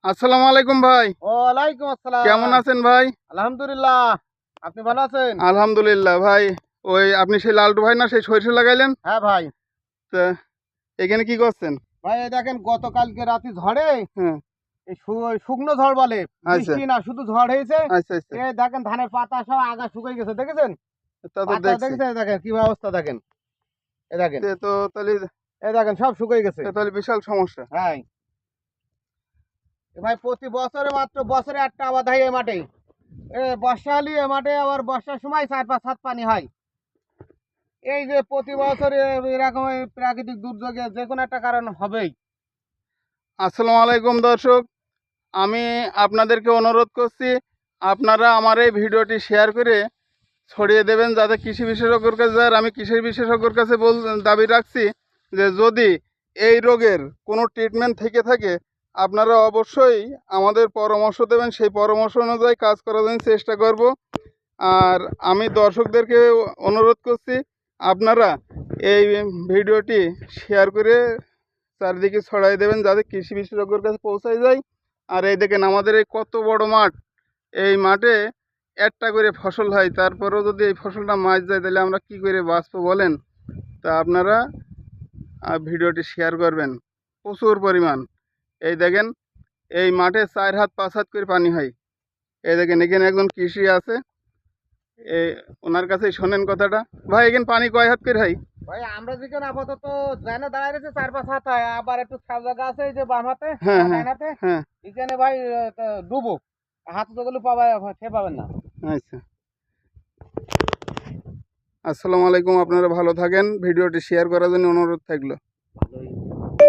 আসসালামু আলাইকুম ভাই। ওয়ালাইকুম আসসালাম। কেমন আছেন ভাই? আলহামদুলিল্লাহ। আপনি ভালো আছেন? আলহামদুলিল্লাহ ভাই। ওই আপনি সেই লালটু ভাই না সেই সরিষা লাগাইলেন? হ্যাঁ ভাই। তা এখানে কি করছেন? ভাই এই দেখেন গতকালকে রাতে ঝড়ে হ্যাঁ। এই শুকনো ঝড় বলে, আচ্ছা বৃষ্টি না শুধু ঝড় হয়েছে। আচ্ছা আচ্ছা। এই দেখেন ধানের পাতা সব আগা শুকিয়ে গেছে, দেখেছেন? তা তো পাতা দেখছি। দেখেছেন? দেখেন কি অবস্থা দেখেন। এই দেখেন, তো তাহলে এই দেখেন সব শুকিয়ে গেছে। বিশাল সমস্যা। হ্যাঁ এ ভাই, প্রতি বছরে মাত্র বছরে একটা আবাদ হয় এই মাঠে। বর্ষা হলে এ মাঠে আবার বর্ষার সময় 4-5 হাত পানি হয়। এই যে প্রতি বছর এরকম এই প্রাকৃতিক দুর্যোগে যে কোনো একটা কারণ হবেই। আসসালামু আলাইকুম দর্শক। আমি আপনাদেরকে অনুরোধ করছি, আপনারা আমার এই ভিডিওটি শেয়ার করে ছড়িয়ে দেবেন যাতে কৃষি বিশেষজ্ঞর কাছে যায়। আর আমি কৃষি বিশেষজ্ঞর কাছে দাবি রাখছি যে যদি এই রোগের কোনো ট্রিটমেন্ট থেকে থাকে আপনারা অবশ্যই আমাদের পরামর্শ দেবেন, সেই পরামর্শ অনুযায়ী কাজ করার জন্য চেষ্টা করব। আর আমি দর্শকদেরকে অনুরোধ করছি আপনারা এই ভিডিওটি শেয়ার করে চারিদিকে ছড়াই দেবেন যাতে কৃষি বিশেষজ্ঞর কাছে পৌঁছায় যায়। আর এই দেখেন আমাদের এই কত বড় মাঠ, এই মাঠে একটা করে ফসল হয়, তারপরেও যদি এই ফসলটা মাছ যায় তাহলে আমরা কি করে বাঁচবো বলেন? তা আপনারা ভিডিওটি শেয়ার করবেন প্রচুর পরিমাণ। এই দেখেন এই মাঠে 4 হাত 5 হাত করে পানি হয়। এই দেখেন এখানে একজন কৃষি আছে, এই ওনার কাছেই শোনেন কথাটা। ভাই এখানে পানি কয় হাত করে হয়? ভাই আমরা যেখানে আপাতত জানে দাঁড়ায় রয়েছে 4-5 হাত হয়, আবার একটু ছাপ জায়গা আছে এই যে বাম হাতে হ্যাঁ হ্যাঁ ডাইন হাতে, হ্যাঁ। এখানে ভাই ডুবো হাতে তো গুলো পাবে, সে পাবেন না। আচ্ছা, আসসালামু আলাইকুম। আপনারা ভালো থাকেন, ভিডিওটি শেয়ার করার জন্য অনুরোধ থাকলো।